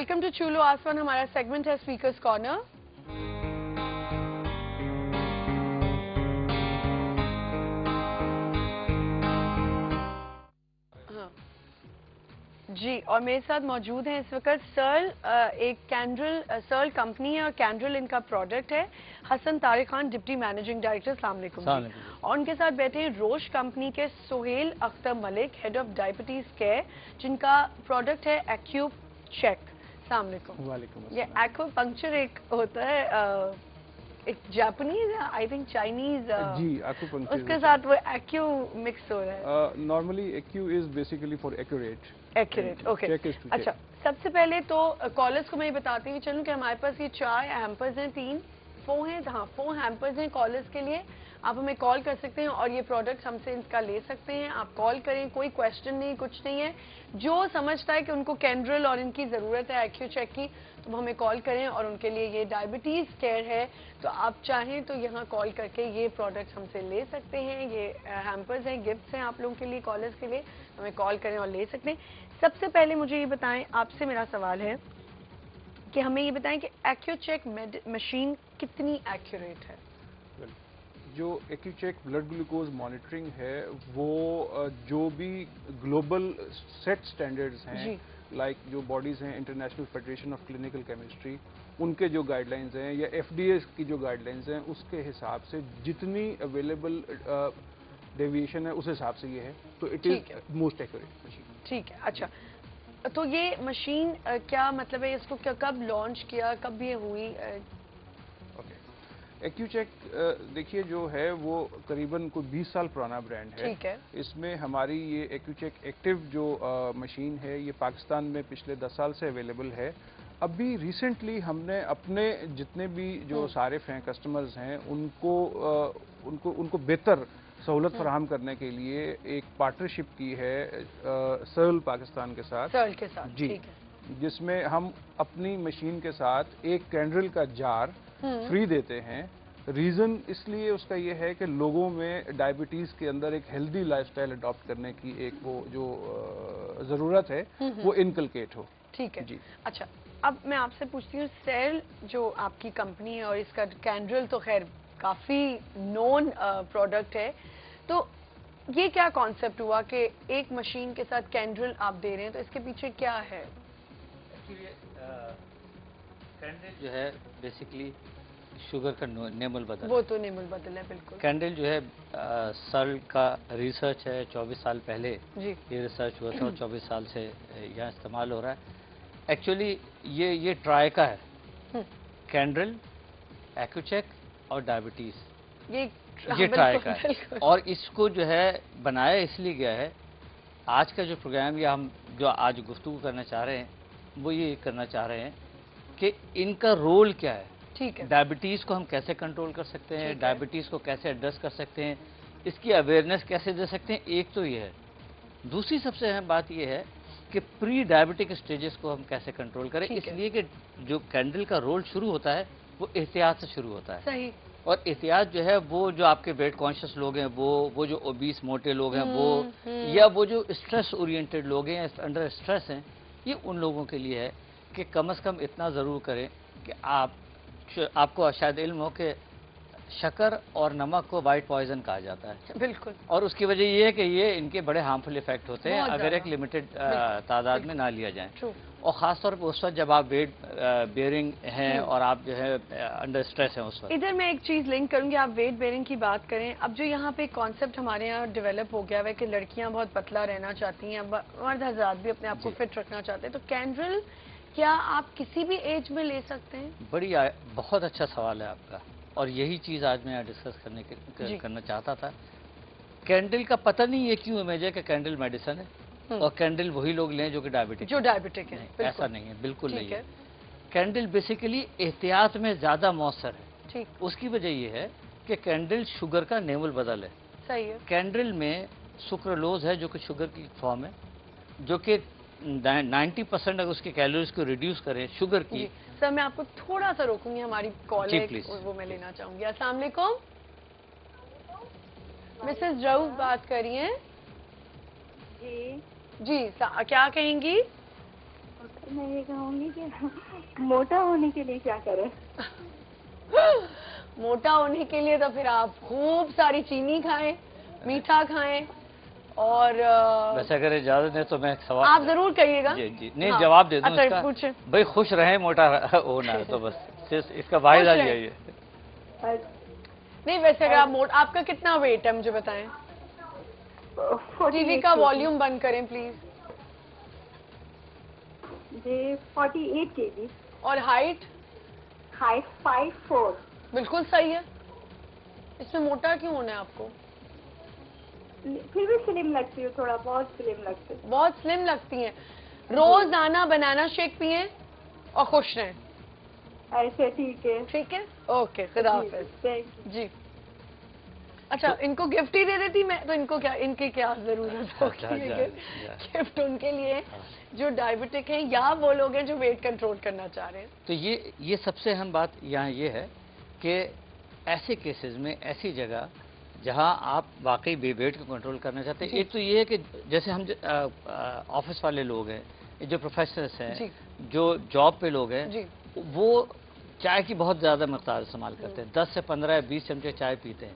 Welcome to चूलो आसमान। हमारा segment है स्पीकर्स कॉर्नर। जी, और मेरे साथ मौजूद हैं इस वक्त सर्ल, एक कैंड्रिल सर्ल कंपनी है और कैंड्रिल इनका प्रोडक्ट है। Hasan Tariq Khan, deputy managing director, अस्सलाम वालेकुम जी। और उनके साथ बैठे हैं रोश कंपनी के Suhail Akhtar Malik, head of diabetes care, जिनका प्रोडक्ट है एक्यू चेक। अस्सलाम वालेकुम। ये एक्वा पंक्चर एक होता है, एक जापानीज आई थिंक चाइनीज जी, एक्यूपंक्चर, उसके साथ वो एक्यू मिक्स हो रहा है। Normally Accu is basically for accurate. Okay, अच्छा, सबसे पहले तो कॉलर्स को मैं ये बताती हुई चलूँ कि हमारे पास ये 4 हैम्पर्स हैं, 3 4 हैं, हाँ 4 हैम्पर्स हैं कॉलर्स के लिए। आप हमें कॉल कर सकते हैं और ये प्रोडक्ट हमसे इनका ले सकते हैं। आप कॉल करें, कोई क्वेश्चन नहीं, कुछ नहीं है। जो समझता है कि उनको कैंड्रिल और इनकी ज़रूरत है एक्यू चेक की, तो वो हमें कॉल करें। और उनके लिए ये डायबिटीज़ केयर है, तो आप चाहें तो यहाँ कॉल करके ये प्रोडक्ट हमसे ले सकते हैं। ये हैम्पर्स हैं, गिफ्ट्स हैं आप लोगों के लिए, कॉलर्स के लिए। हमें कॉल करें और ले सकते हैं। सबसे पहले मुझे ये बताएं, आपसे मेरा सवाल है कि हमें ये बताएं कि एक्यू चेक मशीन कितनी एक्यूरेट है। जो Accu Chek blood glucose monitoring है वो जो भी ग्लोबल सेट स्टैंडर्ड्स हैं, लाइक जो बॉडीज हैं International Federation of Clinical Chemistry, उनके जो गाइडलाइंस हैं या एफडीए की जो गाइडलाइंस हैं, उसके हिसाब से जितनी अवेलेबल डेविएशन है उस हिसाब से ये है, तो it is most accurate machine. ठीक है, अच्छा, तो ये मशीन क्या मतलब है, इसको कब लॉन्च किया, कब ये हुई? एक्यू चेक देखिए जो है वो करीबन कोई 20 साल पुराना ब्रांड है। ठीक है। इसमें हमारी ये एक्यू चेक एक्टिव जो मशीन है ये पाकिस्तान में पिछले 10 साल से अवेलेबल है। अभी रिसेंटली हमने अपने जितने भी जो सारिफ हैं, कस्टमर्स हैं, उनको बेहतर सहूलत फराहम करने के लिए एक पार्टनरशिप की है सर्ल पाकिस्तान के साथ। सर्ल के साथ जी, जिसमें हम अपनी मशीन के साथ एक कैंड्रिल का जार फ्री देते हैं। रीज़न इसलिए उसका ये है कि लोगों में डायबिटीज़ के अंदर एक हेल्दी लाइफस्टाइल अडॉप्ट करने की एक वो जो ज़रूरत है वो इनकलकेट हो। ठीक है जी। अच्छा, अब मैं आपसे पूछती हूँ, सेल जो आपकी कंपनी है और इसका कैंड्रिल तो खैर काफ़ी नोन प्रोडक्ट है, तो ये क्या कॉन्सेप्ट हुआ कि एक मशीन के साथ कैंड्रिल आप दे रहे हैं, तो इसके पीछे क्या है? एक्चुअली कैंड्रिल जो है बेसिकली शुगर का नेमल बदल, वो तो नेमल बदल है बिल्कुल। कैंडल जो है सर्ल का रिसर्च है, 24 साल पहले ये रिसर्च हुआ था और 24 साल से यहाँ इस्तेमाल हो रहा है। एक्चुअली ये ट्राई का है, कैंड्रिल, एक्यू चेक और डायबिटीज़, ये ट्राई का है। और इसको जो है बनाया इसलिए गया है, आज का जो प्रोग्राम या हम जो आज गुफ्तगू करना चाह रहे हैं वो ये करना चाह रहे हैं कि इनका रोल क्या है। ठीक है, डायबिटीज़ को हम कैसे कंट्रोल कर सकते हैं, डायबिटीज़ को कैसे एड्रेस कर सकते हैं, इसकी अवेयरनेस कैसे दे सकते हैं, एक तो ये है। दूसरी सबसे अहम बात ये है कि प्री डायबिटिक स्टेजेस को हम कैसे कंट्रोल करें, इसलिए कि जो कैंडल का रोल शुरू होता है वो एहतियात से शुरू होता है। सही। और एहतियात जो है वो जो आपके वेट कॉन्शियस लोग हैं, वो जो ओबीस मोटे लोग हैं, वो या वो जो स्ट्रेस ओरिएंटेड लोग हैं, अंडर स्ट्रेस हैं, ये उन लोगों के लिए है कि कम से कम इतना ज़रूर करें कि आपको शायद इल्म हो कि शक्कर और नमक को वाइट पॉइजन कहा जाता है। बिल्कुल। और उसकी वजह ये है कि ये इनके बड़े हार्मफुल इफेक्ट होते हैं अगर एक लिमिटेड तादाद में ना लिया जाए। और ख़ास तौर पर उस वक्त जब आप वेट बेयरिंग हैं और आप जो है अंडर स्ट्रेस हैं उस वक्त। इधर मैं एक चीज़ लिंक करूंगी, आप वेट बेयरिंग की बात करें। अब जो यहाँ पे कॉन्सेप्ट हमारे यहाँ डेवलप हो गया है कि लड़कियाँ बहुत पतला रहना चाहती हैं, मर्द हज़रात भी अपने आप को फिट रखना चाहते हैं, तो कैंड्रिल क्या आप किसी भी एज में ले सकते हैं? बहुत अच्छा सवाल है आपका, और यही चीज़ आज मैं डिस्कस करना चाहता था। कैंडल का पता नहीं ये क्यों इमेज है कि कैंडल मेडिसिन है और कैंडल वही लोग लें जो कि डायबिटिक है। ऐसा नहीं है, बिल्कुल नहीं है। कैंडल बेसिकली एहतियात में ज़्यादा मौसर है। ठीक। उसकी वजह ये है कि कैंडल शुगर का नेमल बदल है। सही है। कैंडल में सुक्रोलोज है जो कि शुगर की फॉर्म है, जो कि 90% अगर उसकी कैलोरीज को रिड्यूस करें शुगर की। सर मैं आपको थोड़ा सा रोकूंगी, हमारी कॉल है वो मैं लेना चाहूंगी। अस्सलाम वालेकुम, मिसेस रऊफ बात करिए। जी जी, क्या कहेंगी? मैं ये कहूँगी कि मोटा होने के लिए क्या करें? मोटा होने के लिए तो फिर आप खूब सारी चीनी खाएं, मीठा खाएं और वैसे अगर इजाजत है तो मैं एक सवाल आप जरूर कहिएगा। जी जी नहीं, जवाब दे दूं इसका। भाई खुश रहें, मोटा होना है तो बस इसका वाहिदा यही है। नहीं वैसे अगर आप आपका कितना वेट है मुझे बताएं। टीवी का वॉल्यूम बंद करें प्लीज। जी 48 kg। और हाइट? हाइट 5'4". बिल्कुल सही है। इसमें मोटा क्यों होना है आपको? फिर भी स्लिम लगती है, थोड़ा बहुत स्लिम लगती है। बहुत स्लिम लगती हैं। रोजाना बनाना शेक पिए और खुश रहें। ऐसे ठीक है। ठीक है, ओके, खुदा हाफिज जी। अच्छा इनको गिफ्ट ही दे देती मैं तो, इनको क्या, इनकी क्या जरूरत होती है गिफ्ट उनके लिए जो डायबिटिक हैं या वो लोग हैं जो वेट कंट्रोल करना चाह रहे हैं। तो ये सबसे अहम बात यहाँ ये है कि ऐसे केसेस में ऐसी जगह जहाँ आप वाकई वेट को कंट्रोल करना चाहते हैं, एक तो ये है कि जैसे हम ऑफिस वाले लोग हैं, जो प्रोफेशनल्स हैं, जो जॉब पे लोग हैं, वो चाय की बहुत ज़्यादा मकदार इस्तेमाल करते हैं, 10 से 15 या 20 चमचे चाय पीते हैं।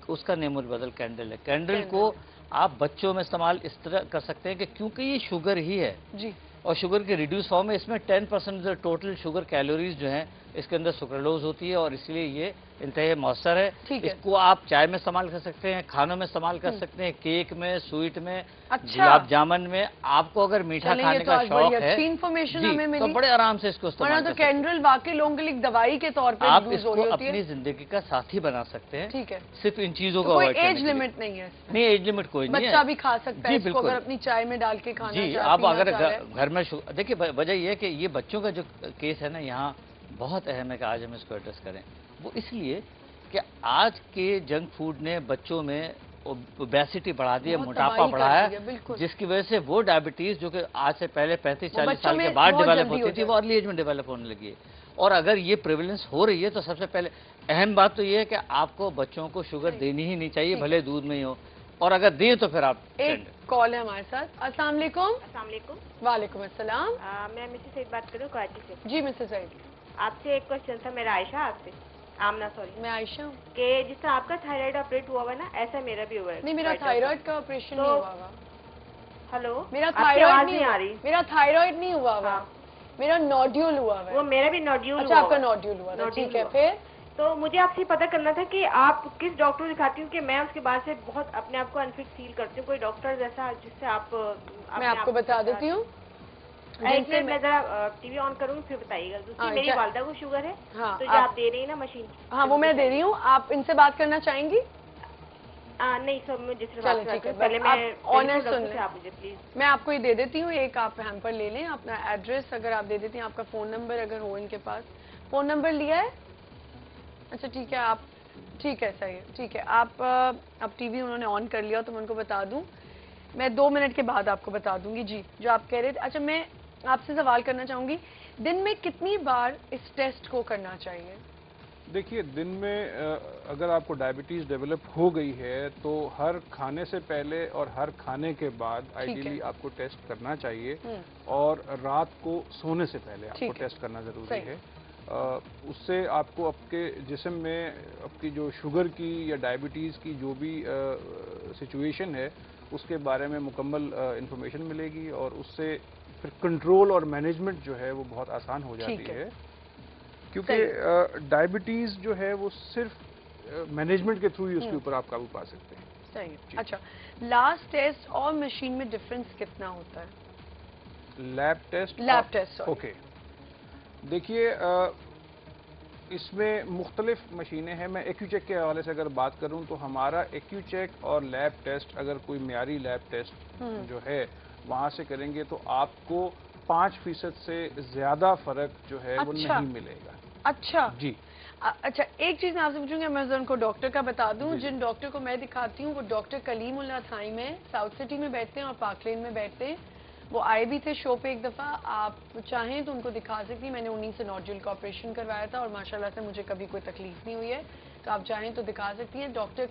उसका नेमुल बदल कैंडल है। कैंडल को आप बच्चों में इस्तेमाल इस तरह कर सकते हैं कि क्योंकि ये शुगर ही है जी, और शुगर के रिड्यूस फॉर्म में इसमें 10% टोटल शुगर कैलोरीज जो हैं इसके अंदर सुक्रोलोज होती है और इसलिए ये इंतहा मौसर है। इसको आप चाय में इस्तेमाल कर सकते हैं, खानों में इस्तेमाल कर सकते हैं, केक में, स्वीट में, गुलाब जामुन में। आपको अगर मीठा खाने का शौक है तो बड़े आराम से इसको इस्तेमाल तो कैंडल वाकई लोगों के लिए दवाई के तौर पर आप इसको अपनी जिंदगी का साथी बना सकते हैं। ठीक है, सिर्फ इन चीजों का कोई एज लिमिट नहीं है? नहीं, एज लिमिट कोई नहीं है, बच्चा भी खा सकता है इसको अगर अपनी चाय में डाल के खाना। जी, आप अगर घर में देखिए, वजह ये है कि ये बच्चों का जो केस है ना यहाँ बहुत अहम है कि आज हम इसको एड्रेस करें। वो इसलिए कि आज के जंक फूड ने बच्चों में ओबेसिटी बढ़ा दी है, मोटापा बढ़ाया है, जिसकी वजह से वो डायबिटीज जो कि आज से पहले 35-40 साल के बाद डेवलप होती थी वो अर्ली एज में डेवलप होने लगी है। और अगर ये प्रिवेलेंस हो रही है तो सबसे पहले अहम बात तो ये है कि आपको बच्चों को शुगर देनी ही नहीं चाहिए, भले दूध में ही हो, और अगर दें तो फिर आप। एक कॉल है हमारे साथ। अस्सलाम वालेकुम। वालेकुम अस्सलाम। मैं मिसेस सईद बात कर रही हूँ कराची से। जी मिसेस सईद, आपसे एक क्वेश्चन था। मेरा आयशा आपसे, आमना सॉरी। मैं आयशा हूँ। कि जिस तरह आपका थायराइड ऑपरेट हुआ हुआ ना, ऐसा मेरा भी हुआ है। नहीं, मेरा थायराइड का ऑपरेशन नहीं हुआ हुआ। हेलो, मेरा थायराइड नहीं आ रही। मेरा थायराइड नहीं हुआ हुआ, मेरा नोड्यूल हुआ हुआ। वो मेरा भी नोड्यूल। अच्छा, आपका नोड्यूल हुआ था, ठीक है। फिर तो मुझे आपसे पता करना था कि आप किस डॉक्टर दिखाती हूँ कि मैं उसके बाद से बहुत अपने आप को अनफिट फील करती हूँ। कोई डॉक्टर जैसा जिससे आप मैं आपको बता देती हूँ। एक मिनट, मैं जरा टीवी ऑन करूँगी फिर बताइएगा। दूसरी मेरी वालदा को शुगर है, तो जो आप दे रही है ना मशीन। हाँ, वो मैं दे रही हूँ। आप इनसे बात करना चाहेंगी? नहीं सर, मुझे पहले मैं ऑनर सुन लें आप मुझे प्लीज। मैं आपको ये दे देती हूँ, एक आप हैम्पर ले लें। अपना एड्रेस अगर आप दे देती हैं, आपका फोन नंबर अगर हो इनके पास। फोन नंबर लिया है? अच्छा ठीक है, आप ठीक है, सही है, ठीक है। आप अब टीवी उन्होंने ऑन कर लिया तो मैं उनको बता दूं, मैं 2 मिनट के बाद आपको बता दूंगी। जी, जो आप कह रहे थे। अच्छा, मैं आपसे सवाल करना चाहूंगी, दिन में कितनी बार इस टेस्ट को करना चाहिए? देखिए, दिन में अगर आपको डायबिटीज डेवलप हो गई है तो हर खाने से पहले और हर खाने के बाद आइडियली आपको टेस्ट करना चाहिए, और रात को सोने से पहले आपको टेस्ट करना जरूरी है। उससे आपको आपके जिस्म में आपकी जो शुगर की या डायबिटीज़ की जो भी सिचुएशन है उसके बारे में मुकम्मल इंफॉर्मेशन मिलेगी, और उससे फिर कंट्रोल और मैनेजमेंट जो है वो बहुत आसान हो जाती है। क्योंकि डायबिटीज़ जो है वो सिर्फ मैनेजमेंट के थ्रू ही उसके ऊपर आप काबू पा सकते हैं। सही। अच्छा, लास्ट टेस्ट और मशीन में डिफरेंस कितना होता है? Lab test okay. देखिए, इसमें मुख्तलिफ मशीनें हैं। मैं एक्यूचेक के हवाले से अगर बात करूं तो हमारा एक्यूचेक और लैब टेस्ट, अगर कोई म्यारी लैब टेस्ट जो है वहां से करेंगे तो आपको 5% से ज्यादा फर्क जो है वो नहीं मिलेगा। अच्छा जी। अच्छा, एक चीज मैं आपसे पूछूंगी, मैं उनको डॉक्टर का बता दूं। जिन डॉक्टर को मैं दिखाती हूँ वो डॉक्टर कलीमुल्लाह थाई में साउथ सिटी में बैठते हैं और पार्क लेन में बैठते हैं। वो आए भी थे शो पे एक दफ़ा, आप चाहें तो उनको दिखा सकती हैं। मैंने उन्हीं से नोड्यूल का ऑपरेशन करवाया था और माशाल्लाह से मुझे कभी कोई तकलीफ नहीं हुई है, तो आप चाहें तो दिखा सकती हैं। डॉक्टर